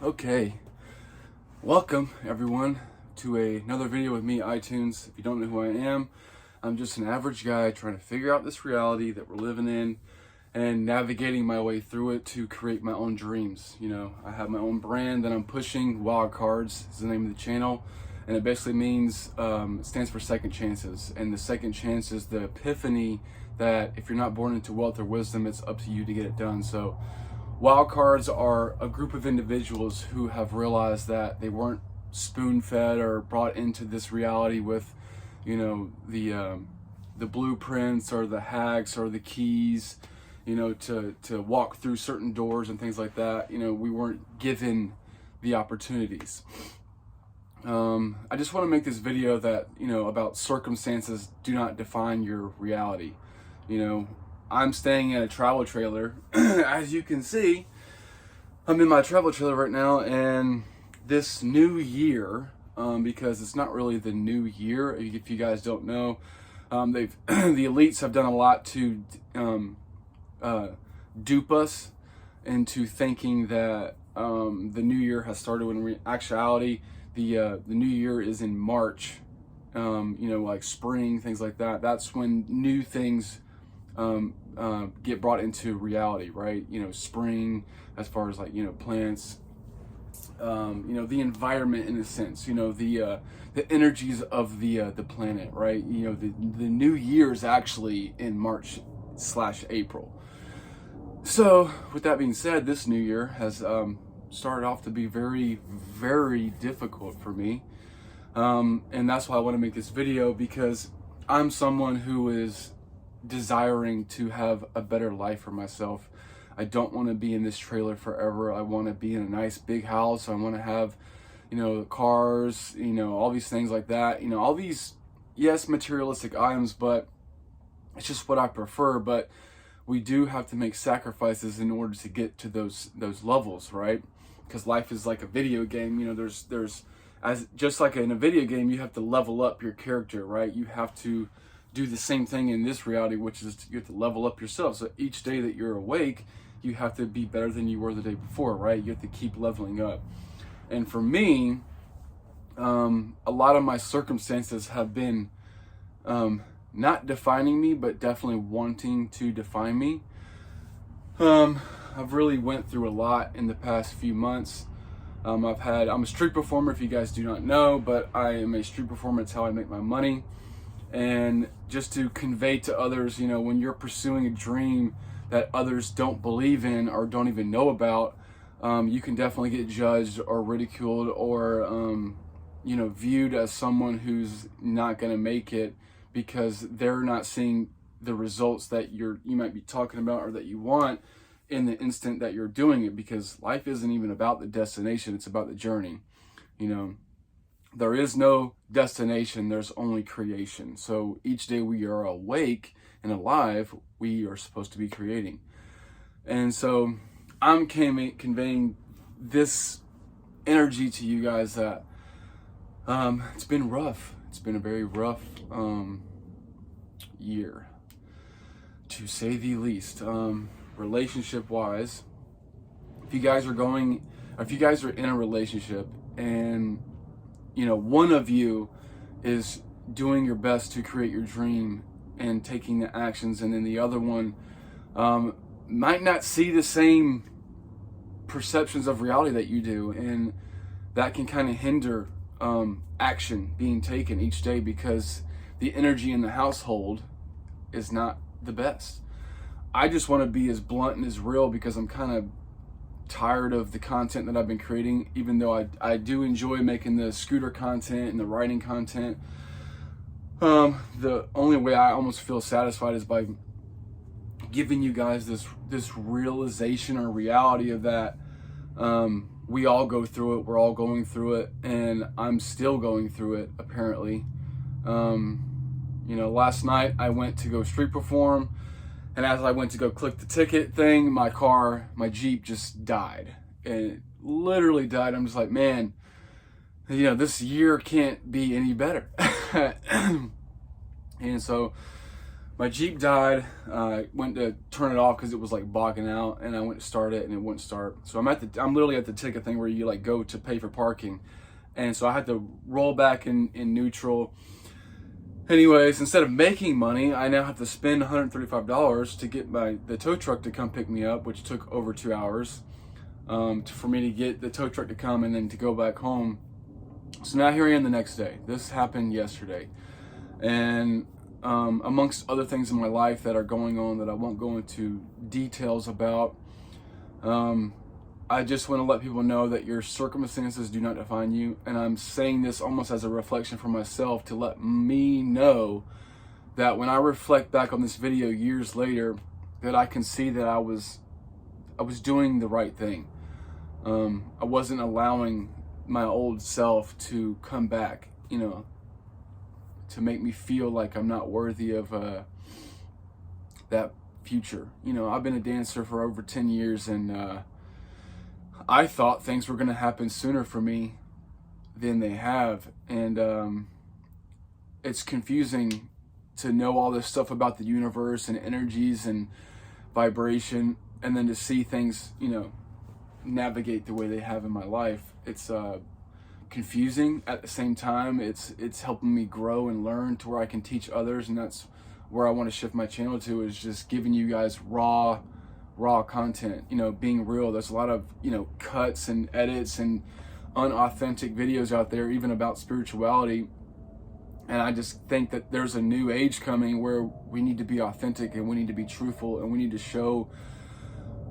Okay, welcome everyone to another video with me, iTunes. If you don't know who I am, I'm just an average guy trying to figure out this reality that we're living in and navigating my way through it to create my own dreams. You know, I have my own brand that I'm pushing. Wild Cards is the name of the channel, and it basically means, it stands for second chances. And the second chance is the epiphany that if you're not born into wealth or wisdom, it's up to you to get it done. So Wild Cards are a group of individuals who have realized that they weren't spoon-fed or brought into this reality with, you know, the blueprints or the hacks or the keys, you know, to walk through certain doors and things like that. You know, we weren't given the opportunities. I just want to make this video that, you know, about circumstances do not define your reality. You know, I'm staying in a travel trailer. As you can see, I'm in my travel trailer right now, and this new year, because it's not really the new year, if you guys don't know, the elites have done a lot to dupe us into thinking that the new year has started, when in actuality the new year is in March. You know, like spring, things like that. That's when new things get brought into reality, right? You know, spring, as far as like, you know, plants, you know, the environment in a sense, you know, the energies of the planet, right? You know, the new year is actually in March/April. So with that being said, this new year has started off to be very, very difficult for me. And that's why I want to make this video, because I'm someone who is desiring to have a better life for myself. I don't want to be in this trailer forever. I want to be in a nice big house. I want to have, you know, cars, you know, all these things like that, you know, all these, yes, materialistic items, but it's just what I prefer. But we do have to make sacrifices in order to get to those levels, right? Because life is like a video game. You know, there's as just like in a video game, you have to level up your character, right? You have to do the same thing in this reality, which is you have to level up yourself. So each day that you're awake, you have to be better than you were the day before, right? You have to keep leveling up. And for me, a lot of my circumstances have been not defining me, but definitely wanting to define me. I've really went through a lot in the past few months. I'm a street performer, if you guys do not know, but I am a street performer. It's how I make my money. And just to convey to others, you know, when you're pursuing a dream that others don't believe in or don't even know about, you can definitely get judged or ridiculed or, you know, viewed as someone who's not going to make it, because they're not seeing the results that you might be talking about or that you want in the instant that you're doing it. Because life isn't even about the destination, it's about the journey. You know, there is no destination, there's only creation. So each day we are awake and alive, we are supposed to be creating. And so I'm conveying this energy to you guys that it's been rough. It's been a very rough year, to say the least. Relationship wise, if you guys are in a relationship and, you know, one of you is doing your best to create your dream and taking the actions, and then the other one might not see the same perceptions of reality that you do, and that can kind of hinder action being taken each day, because the energy in the household is not the best. I just want to be as blunt and as real, because I'm kind of tired of the content that I've been creating, even though I do enjoy making the scooter content and the riding content. The only way I almost feel satisfied is by giving you guys this realization or reality of that we all go through it. We're all going through it, and I'm still going through it, apparently. You know, last night I went to go street perform, and as I went to go click the ticket thing, my Jeep just died. And it literally died. I'm just like, man, you know, this year can't be any better. And so my Jeep died. I went to turn it off because it was like bogging out, and I went to start it and it wouldn't start. So I'm literally at the ticket thing where you like go to pay for parking. And so I had to roll back in neutral. Anyways, instead of making money, I now have to spend $135 to get the tow truck to come pick me up, which took over 2 hours for me to get the tow truck to come and then to go back home. So now here I am the next day. This happened yesterday. And amongst other things in my life that are going on that I won't go into details about, I just want to let people know that your circumstances do not define you. And I'm saying this almost as a reflection for myself to let me know that when I reflect back on this video years later, that I can see that I was doing the right thing. I wasn't allowing my old self to come back, to make me feel like I'm not worthy of that future. I've been a dancer for over 10 years, and I thought things were going to happen sooner for me than they have. And it's confusing to know all this stuff about the universe and energies and vibration, and then to see things, navigate the way they have in my life. It's confusing. At the same time, it's helping me grow and learn to where I can teach others, and that's where I want to shift my channel to, is just giving you guys raw content, being real. There's a lot of, cuts and edits and unauthentic videos out there, even about spirituality. And I just think that there's a new age coming where we need to be authentic and we need to be truthful and we need to show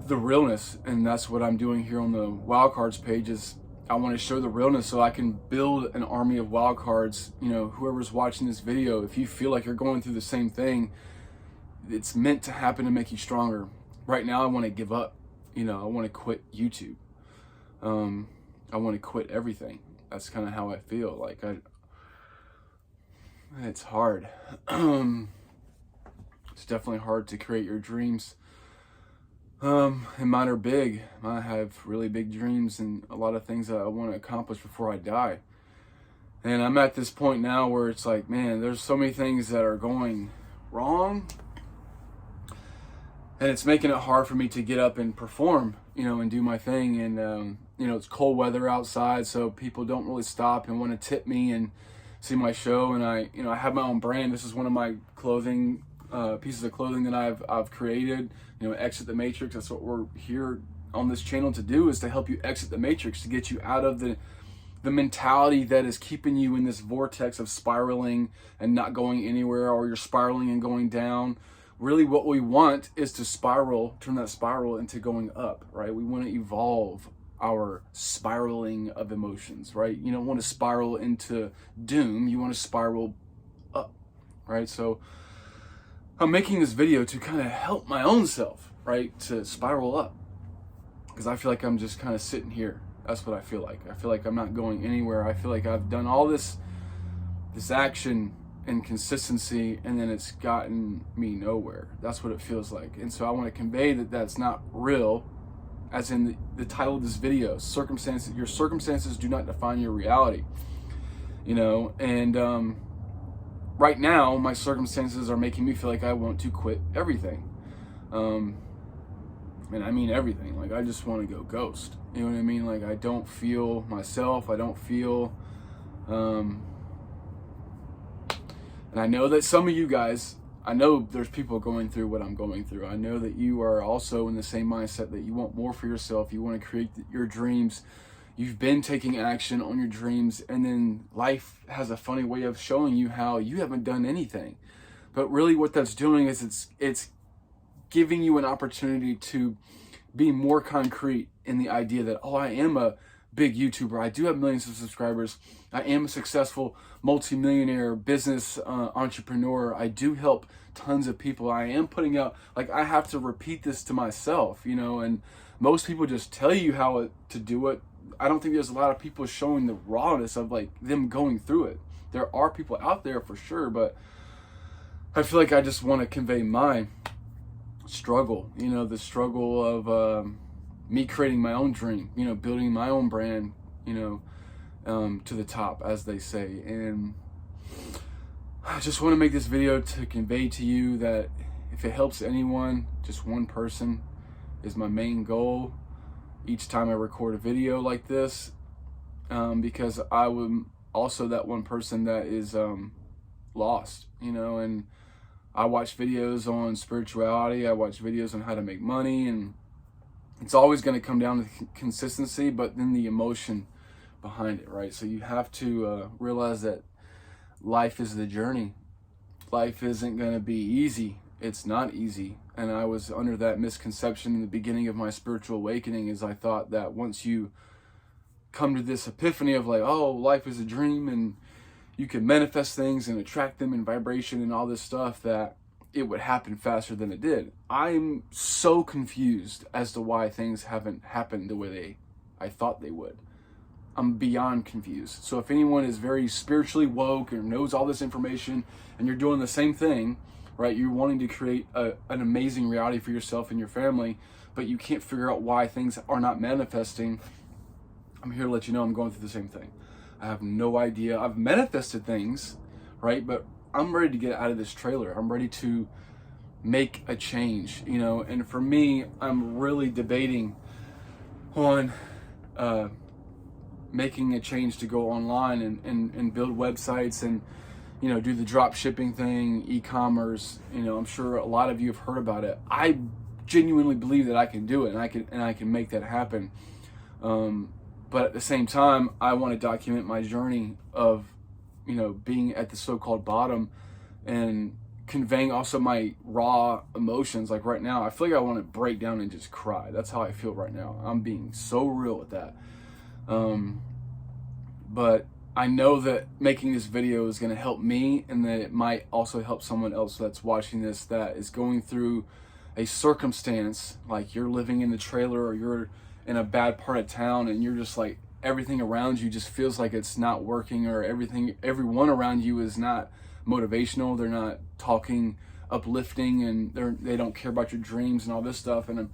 the realness. And that's what I'm doing here on the wildcards page. Is I want to show the realness so I can build an army of wildcards. Whoever's watching this video, if you feel like you're going through the same thing, it's meant to happen to make you stronger. Right now, I want to give up. I want to quit YouTube. I want to quit everything. That's kind of how I feel. Like it's hard. It's definitely hard to create your dreams. And mine are big. I have really big dreams and a lot of things that I want to accomplish before I die. And I'm at this point now where it's like, man, there's so many things that are going wrong. And it's making it hard for me to get up and perform, and do my thing. And, it's cold weather outside, so people don't really stop and want to tip me and see my show. And I have my own brand. This is one of my clothing, pieces of clothing that I've created, Exit the Matrix. That's what we're here on this channel to do, is to help you exit the matrix, to get you out of the mentality that is keeping you in this vortex of spiraling and not going anywhere, or you're spiraling and going down. Really what we want is to turn that spiral into going up, right? We want to evolve our spiraling of emotions, right? You don't want to spiral into doom. You want to spiral up, right? So I'm making this video to kind of help my own self, right? To spiral up, because I feel like I'm just kind of sitting here. That's what I feel like. I feel like I'm not going anywhere. I feel like I've done all this action and consistency, and then it's gotten me nowhere. That's what it feels like. And so I want to convey that that's not real, as in the title of this video, your circumstances do not define your reality. And right now my circumstances are making me feel like I want to quit everything. And I mean everything. Like, I just want to go ghost. You know what I mean? Like, I don't feel myself. I don't feel and I know that some of you guys, I know there's people going through what I'm going through. I know that you are also in the same mindset, that you want more for yourself. You want to create your dreams. You've been taking action on your dreams, and then life has a funny way of showing you how you haven't done anything. But really what that's doing is it's giving you an opportunity to be more concrete in the idea that, oh, I am a big YouTuber. I do have millions of subscribers. I am a successful multimillionaire business entrepreneur. I do help tons of people. I am putting out, like, I have to repeat this to myself, and most people just tell you how to do it. I don't think there's a lot of people showing the rawness of like them going through it. There are people out there for sure, but I feel like I just want to convey my struggle, the struggle of me creating my own dream, building my own brand, to the top, as they say. And I just want to make this video to convey to you that if it helps anyone, just one person is my main goal each time I record a video like this, because I would also that one person that is lost, and I watch videos on spirituality, I watch videos on how to make money, and it's always going to come down to consistency, but then the emotion behind it, right? So you have to realize that life is the journey. Life isn't going to be easy. It's not easy. And I was under that misconception in the beginning of my spiritual awakening, is I thought that once you come to this epiphany of like, oh, life is a dream and you can manifest things and attract them in vibration and all this stuff, that it would happen faster than it did. I'm so confused as to why things haven't happened the way I thought they would. I'm beyond confused. So if anyone is very spiritually woke or knows all this information and you're doing the same thing, right? You're wanting to create an amazing reality for yourself and your family, but you can't figure out why things are not manifesting. I'm here to let you know I'm going through the same thing. I have no idea. I've manifested things, right? But I'm ready to get out of this trailer. I'm ready to make a change, and for me, I'm really debating on making a change to go online and build websites and do the drop shipping thing, e-commerce. I'm sure a lot of you have heard about it. I genuinely believe that I can do it, and I can make that happen. But at the same time, I want to document my journey of being at the so-called bottom and conveying also my raw emotions. Like right now, I feel like I want to break down and just cry. That's how I feel right now. I'm being so real with that. But I know that making this video is going to help me, and that it might also help someone else that's watching this that is going through a circumstance, like you're living in the trailer or you're in a bad part of town and you're just like, everything around you just feels like it's not working, or everyone around you is not motivational. They're not talking uplifting, and they don't care about your dreams and all this stuff. And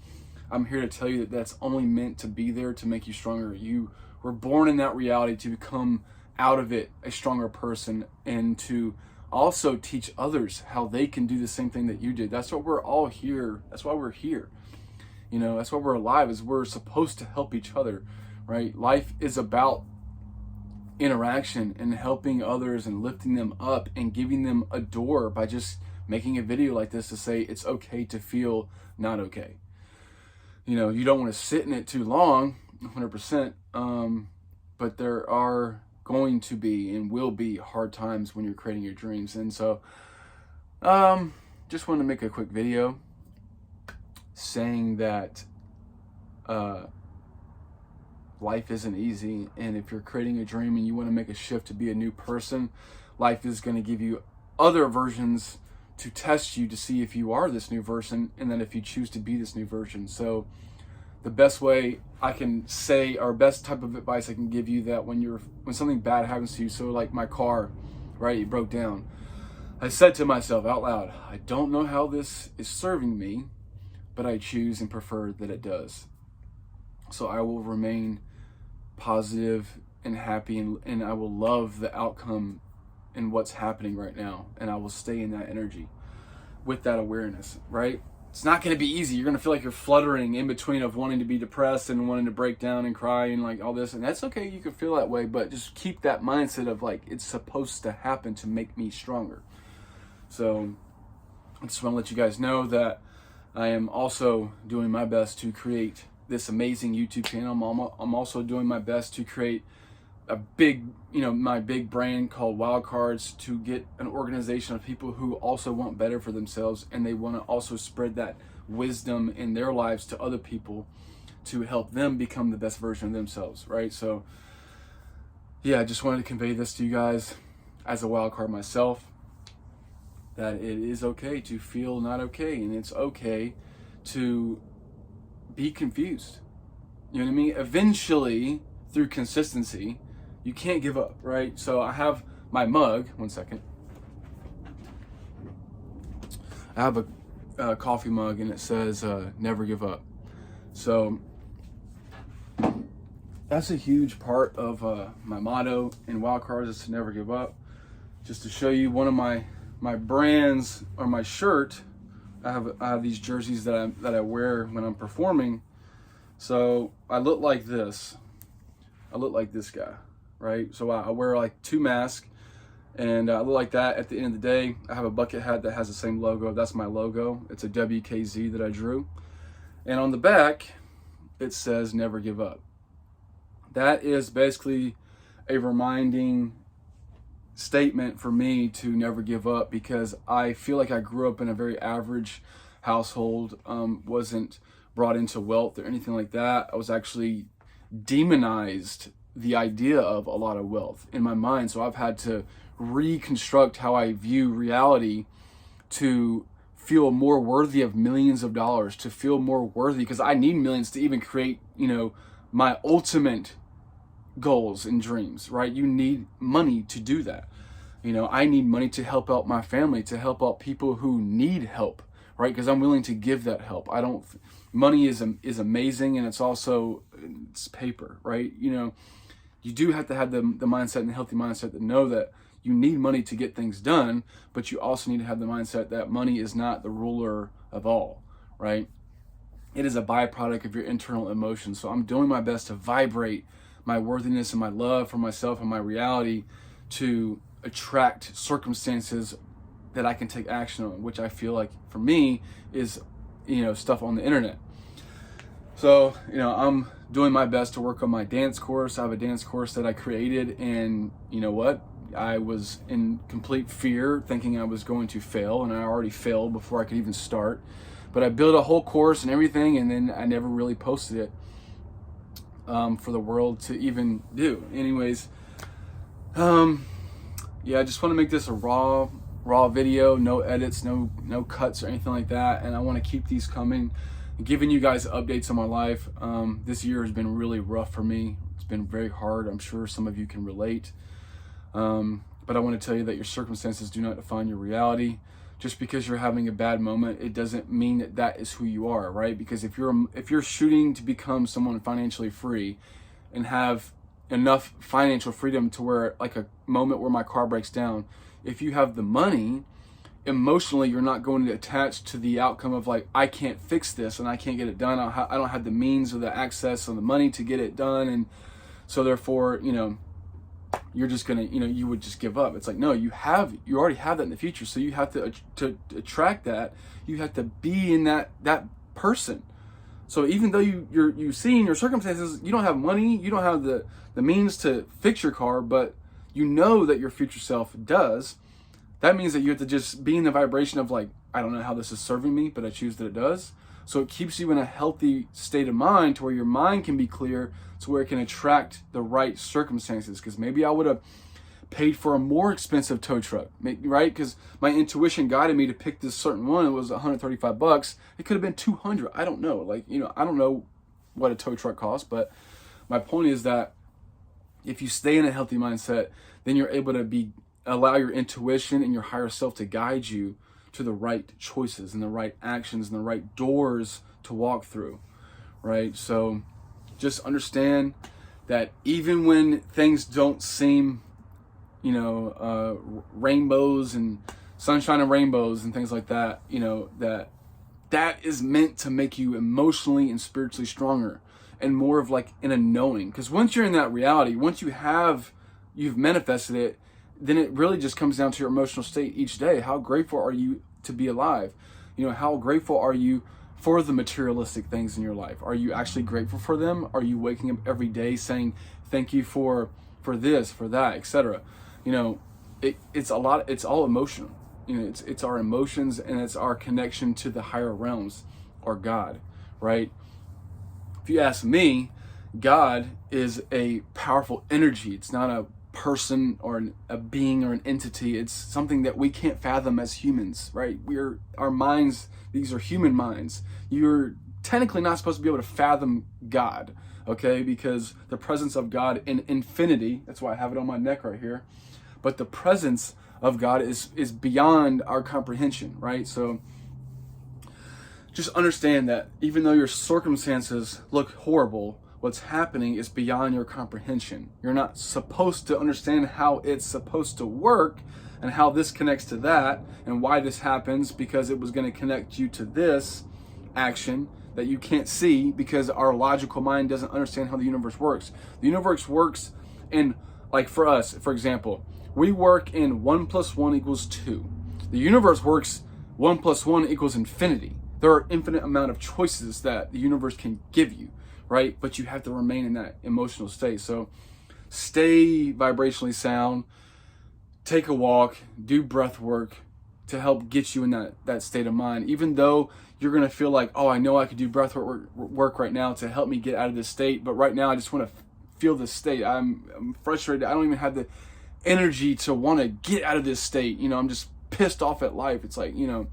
I'm here to tell you that that's only meant to be there to make you stronger. You were born in that reality to become out of it a stronger person, and to also teach others how they can do the same thing that you did. That's what we're all here. That's why we're here. That's why we're alive, is we're supposed to help each other, right? Life is about interaction and helping others and lifting them up and giving them a door by just making a video like this to say it's okay to feel not okay. You don't want to sit in it too long, 100%. But there are going to be and will be hard times when you're creating your dreams. And so, just wanted to make a quick video saying that life isn't easy, and if you're creating a dream and you want to make a shift to be a new person, life is going to give you other versions to test you to see if you are this new version, and then if you choose to be this new version. So the best way I can say, or best type of advice I can give you, that when something bad happens to you, so like my car, right, it broke down, I said to myself out loud, I don't know how this is serving me, but I choose and prefer that it does. So I will remain positive and happy, and I will love the outcome and what's happening right now, and I will stay in that energy with that awareness, right? It's not going to be easy. You're going to feel like you're fluttering in between of wanting to be depressed and wanting to break down and cry and like all this, and that's okay. You can feel that way, but just keep that mindset of like, it's supposed to happen to make me stronger. So I just want to let you guys know that I am also doing my best to create this amazing YouTube channel. I'm also doing my best to create a big, my big brand called Wildcards, to get an organization of people who also want better for themselves, and they want to also spread that wisdom in their lives to other people to help them become the best version of themselves, right? So yeah, I just wanted to convey this to you guys as a wildcard myself, that it is okay to feel not okay, and it's okay to be confused. You know what I mean? Eventually, through consistency, you can't give up, right? So I have my mug, one second. I have a coffee mug, and it says, never give up. So that's a huge part of my motto in Wildcards, is to never give up. just to show you one of my brands or my shirt. I have these jerseys that I wear when I'm performing. So I look like this. I look like this guy, right? So I wear like 2 masks, and I look like that. At the end of the day, I have a bucket hat that has the same logo. That's my logo. It's a WKZ that I drew. And on the back, it says never give up. That is basically a reminding statement for me to never give up, because I feel like I grew up in a very average household, wasn't brought into wealth or anything like that. I was actually demonized the idea of a lot of wealth in my mind. So I've had to reconstruct how I view reality to feel more worthy of millions of dollars, to feel more worthy, because I need millions to even create, my ultimate goals and dreams, right? You need money to do that. I need money to help out my family, to help out people who need help, right? Because I'm willing to give that help. Money is amazing, and it's paper, right? You do have to have the mindset and the healthy mindset to know that you need money to get things done, but you also need to have the mindset that money is not the ruler of all, right? It is a byproduct of your internal emotions. So I'm doing my best to vibrate my worthiness and my love for myself and my reality to attract circumstances that I can take action on, which I feel like for me is, stuff on the internet. So, I'm doing my best to work on my dance course. I have a dance course that I created, and you know what? I was in complete fear, thinking I was going to fail, and I already failed before I could even start. But I built a whole course and everything, and then I never really posted it for the world to even do. Anyways, I just want to make this a raw video, no edits, no cuts or anything like that. And I want to keep these coming, giving you guys updates on my life. This year has been really rough for me. It's been very hard. I'm sure some of you can relate. But I want to tell you that your circumstances do not define your reality. Just because you're having a bad moment, it doesn't mean that is who you are, right? Because if you're shooting to become someone financially free and have enough financial freedom to where, like a moment where my car breaks down, if you have the money, emotionally you're not going to attach to the outcome of like, I can't fix this and I can't get it done. I don't have the means or the access or the money to get it done, and so therefore, you're just gonna, you would just give up. It's like, no, you already have that in the future. So you have to attract that. You have to be in that person. So even though you see in your circumstances, you don't have money, you don't have the means to fix your car, but you know that your future self does. That means that you have to just be in the vibration of like, I don't know how this is serving me, but I choose that it does. So it keeps you in a healthy state of mind to where your mind can be clear, to where it can attract the right circumstances. Because maybe I would have paid for a more expensive tow truck, right? Because my intuition guided me to pick this certain one. It was $135. It could have been $200. I don't know. I don't know what a tow truck costs, but my point is that if you stay in a healthy mindset, then you're able to allow your intuition and your higher self to guide you to the right choices and the right actions and the right doors to walk through, right? So just understand that even when things don't seem, rainbows and sunshine and rainbows and things like that, that is meant to make you emotionally and spiritually stronger and more of like in a knowing. Because once you're in that reality, once you've manifested it, then it really just comes down to your emotional state each day. How grateful are you to be alive? How grateful are you for the materialistic things in your life? Are you actually grateful for them? Are you waking up every day saying thank you for this, for that, etc.? It's all emotional. It's our emotions, and it's our connection to the higher realms, or God, right? If you ask me, God is a powerful energy. It's not a person or a being or an entity. It's something that we can't fathom as humans, right? Our minds, these are human minds. You're technically not supposed to be able to fathom God, okay? Because the presence of God in infinity, that's why I have it on my neck right here, but the presence of God is beyond our comprehension, right? So just understand that even though your circumstances look horrible, what's happening is beyond your comprehension. You're not supposed to understand how it's supposed to work and how this connects to that and why this happens, because it was going to connect you to this action that you can't see because our logical mind doesn't understand how the universe works. The universe works in, like for us, for example, we work in 1 + 1 = 2. The universe works 1 + 1 = infinity. There are infinite amount of choices that the universe can give you, right? But you have to remain in that emotional state. So stay vibrationally sound, take a walk, do breath work to help get you in that state of mind. Even though you're going to feel like, oh, I know I could do breath work right now to help me get out of this state, but right now I just want to feel this state. I'm frustrated. I don't even have the energy to want to get out of this state. You know, I'm just pissed off at life. It's like, you know,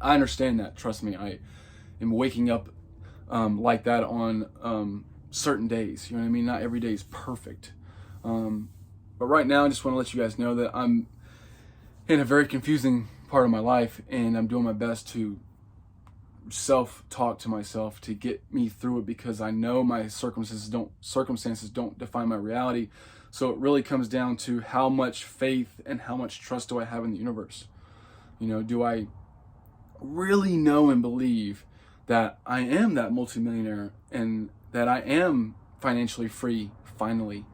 I understand that. Trust me, I am waking up like that on certain days. You know what I mean? Not every day is perfect. But right now, I just want to let you guys know that I'm in a very confusing part of my life, and I'm doing my best to self-talk to myself to get me through it, because I know my circumstances don't define my reality. So it really comes down to how much faith and how much trust do I have in the universe. You know, do I really know and believe that I am that multimillionaire and that I am financially free finally?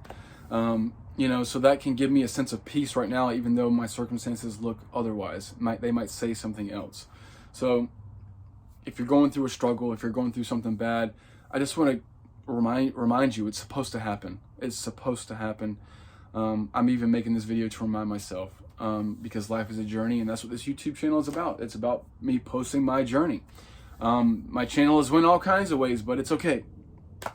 You know, so that can give me a sense of peace right now, even though my circumstances look otherwise. They might say something else. So if you're going through a struggle, if you're going through something bad, I just want to remind you, it's supposed to happen. It's supposed to happen. I'm even making this video to remind myself, because life is a journey, and that's what this YouTube channel is about. It's about me posting my journey. My channel has went all kinds of ways, but it's okay.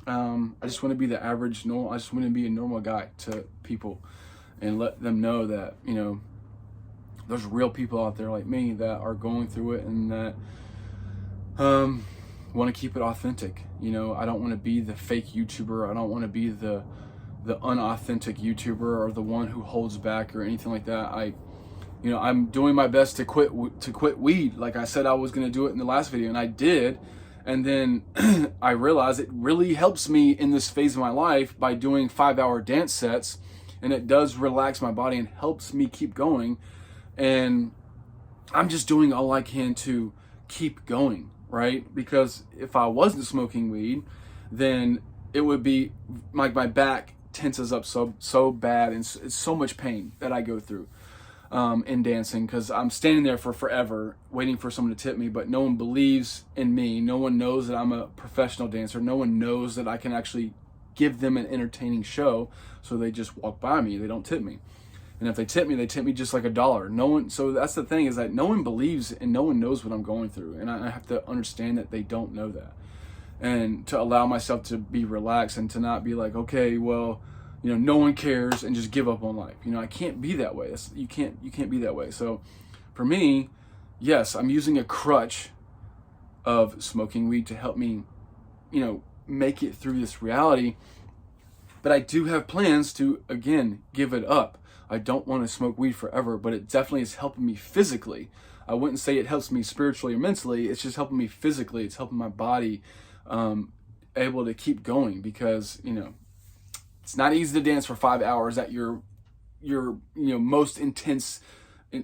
I just want to be the average, normal. I just want to be a normal guy to people and let them know that, you know, there's real people out there like me that are going through it, and that want to keep it authentic. You know, I don't want to be the fake YouTuber. I don't want to be the unauthentic YouTuber or the one who holds back or anything like that. I'm doing my best to quit weed. Like I said I was going to do it in the last video, and I did. And then I realized it really helps me in this phase of my life by doing 5-hour dance sets, and it does relax my body and helps me keep going. And I'm just doing all I can to keep going, right? Because if I wasn't smoking weed, then it would be like my back tenses up so bad, and it's so much pain that I go through in dancing, because I'm standing there for forever waiting for someone to tip me, but no one believes in me. No one knows that I'm a professional dancer. No one knows that I can actually give them an entertaining show, so they just walk by me. They don't tip me. And if they tip me just like $1. No one. So that's the thing, is that no one believes and no one knows what I'm going through, and I have to understand that they don't know that, and to allow myself to be relaxed and to not be like, okay, well, you know, no one cares, and just give up on life. You know, I can't be that way. You can't be that way. So for me, yes, I'm using a crutch of smoking weed to help me, you know, make it through this reality. But I do have plans to, again, give it up. I don't want to smoke weed forever, but it definitely is helping me physically. I wouldn't say it helps me spiritually or mentally. It's just helping me physically. It's helping my body able to keep going, because, you know, it's not easy to dance for 5 hours at your most intense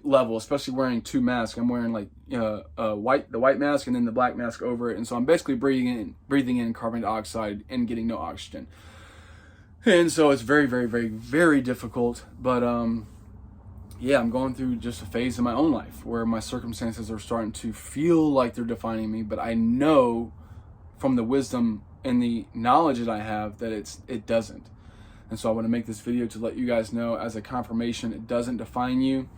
level, especially wearing 2 masks. I'm wearing like the white mask and then the black mask over it, and so I'm basically breathing in carbon dioxide and getting no oxygen. And so it's very, very, very, very difficult. But yeah, I'm going through just a phase in my own life where my circumstances are starting to feel like they're defining me, but I know from the wisdom and the knowledge that I have that it doesn't. And so I want to make this video to let you guys know, as a confirmation, it doesn't define you.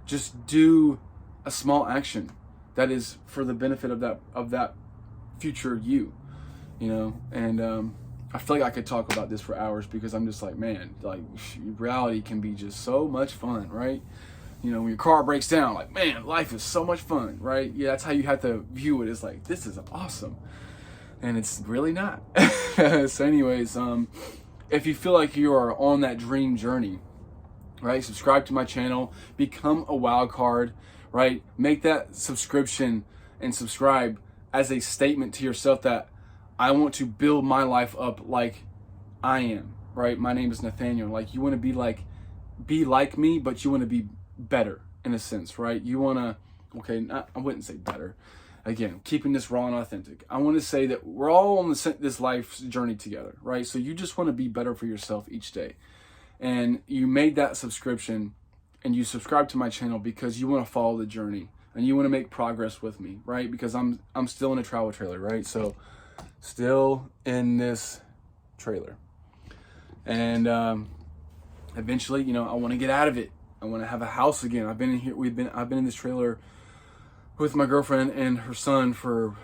Just do a small action that is for the benefit of that future you know. And I feel like I could talk about this for hours, because I'm just like, man, like, reality can be just so much fun, right? You know, when your car breaks down, like, man, life is so much fun, right? Yeah, that's how you have to view it. It's like, this is awesome. And it's really not. So anyways, if you feel like you are on that dream journey, right, subscribe to my channel, become a wild card, right? Make that subscription and subscribe as a statement to yourself that I want to build my life up like I am, right? My name is Nathaniel. Like, you want to be like me, but you want to be better in a sense, right? You want to, okay, I wouldn't say better. Again, keeping this raw and authentic. I want to say that we're all on this life's journey together, right? So you just want to be better for yourself each day. And you made that subscription and you subscribe to my channel because you want to follow the journey and you want to make progress with me, right? Because I'm still in a travel trailer, right? So still in this trailer. And eventually, you know, I want to get out of it. I want to have a house again. I've been in here. I've been in this trailer with my girlfriend and her son for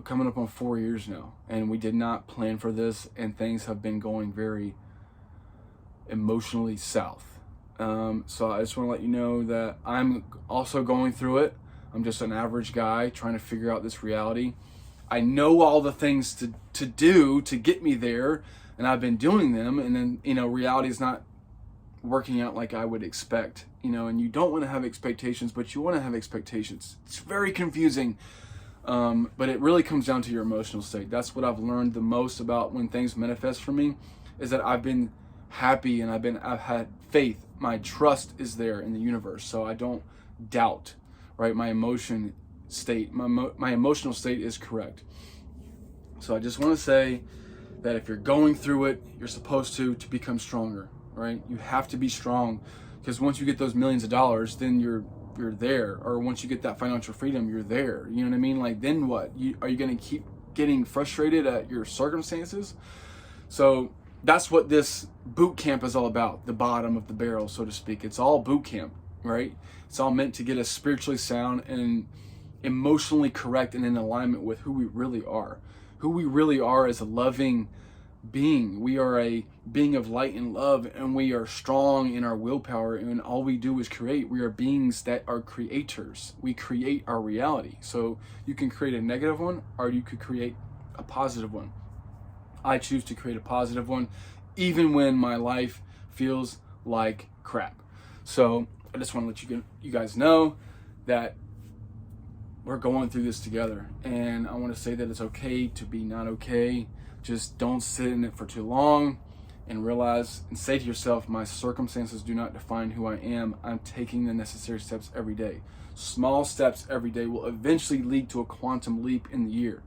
coming up on 4 years now, and we did not plan for this, and things have been going very emotionally south. So I just want to let you know that I'm also going through it. I'm just an average guy trying to figure out this reality. I know all the things to do to get me there, and I've been doing them, and then, you know, reality is not working out like I would expect, you know, and you don't want to have expectations, but you want to have expectations. It's very confusing, but it really comes down to your emotional state. That's what I've learned the most about when things manifest for me, is that I've been happy and I've had faith. My trust is there in the universe, so I don't doubt, right? My emotion state, my emotional state is correct. So I just want to say that if you're going through it, you're supposed to become stronger, right? You have to be strong, because once you get those millions of dollars, then you're there. Or once you get that financial freedom, you're there. You know what I mean? Like, then what? Are you going to keep getting frustrated at your circumstances? So that's what this boot camp is all about, the bottom of the barrel, so to speak. It's all boot camp, right? It's all meant to get us spiritually sound and emotionally correct and in alignment with who we really are. Who we really are is a loving being. We are a being of light and love, and we are strong in our willpower, and all we do is create. We are beings that are creators. We create our reality. So you can create a negative one, or you could create a positive one. I choose to create a positive one, even when my life feels like crap. So I just want to let you guys know that we're going through this together, and I want to say that it's okay to be not okay. Just don't sit in it for too long, and realize and say to yourself, my circumstances do not define who I am. I'm taking the necessary steps every day. Small steps every day will eventually lead to a quantum leap in the year.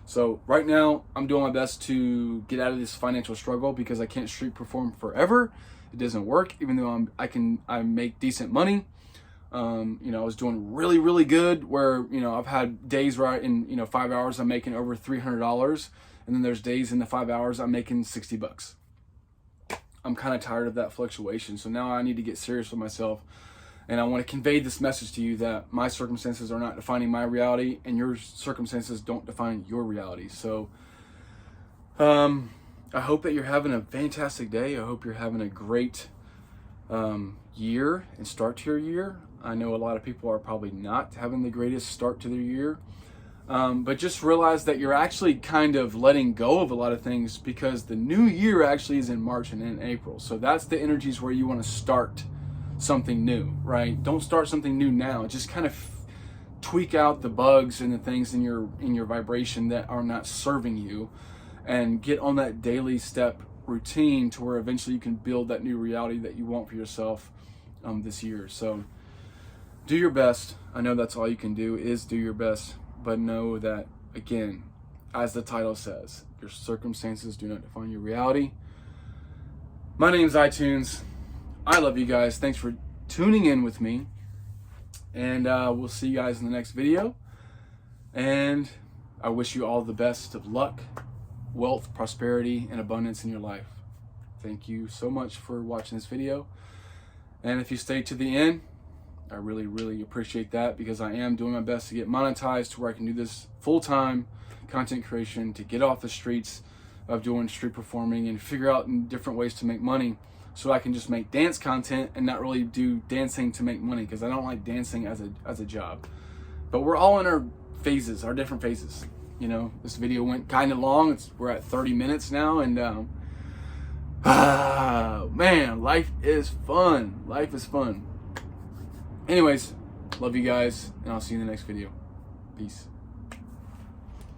So right now, I'm doing my best to get out of this financial struggle, because I can't street perform forever. It doesn't work, even though I make decent money. You know, I was doing really, really good, where, you know, I've had days where in 5 hours I'm making over $300, and then there's days in the 5 hours I'm making $60. I'm kind of tired of that fluctuation. So now I need to get serious with myself, and I want to convey this message to you that my circumstances are not defining my reality, and your circumstances don't define your reality. So I hope that you're having a fantastic day. I hope you're having a great year and start to your year. I know a lot of people are probably not having the greatest start to their year, but just realize that you're actually kind of letting go of a lot of things, because the new year actually is in March and in April. So that's the energies where you want to start something new, right? Don't start something new now. Just kind of tweak out the bugs and the things in your vibration that are not serving you, and get on that daily step routine to where eventually you can build that new reality that you want for yourself this year. So do your best. I know that's all you can do, is do your best, but know that, again, as the title says, your circumstances do not define your reality. My name's iTunes. I love you guys. Thanks for tuning in with me, and we'll see you guys in the next video. And I wish you all the best of luck, wealth, prosperity, and abundance in your life. Thank you so much for watching this video. And if you stay to the end, I really, really appreciate that, because I am doing my best to get monetized to where I can do this full-time content creation, to get off the streets of doing street performing and figure out different ways to make money, so I can just make dance content and not really do dancing to make money, because I don't like dancing as a job. But we're all in our phases, our different phases. You know, this video went kind of long. We're at 30 minutes now, and man, life is fun. Life is fun. Anyways, love you guys, and I'll see you in the next video. Peace.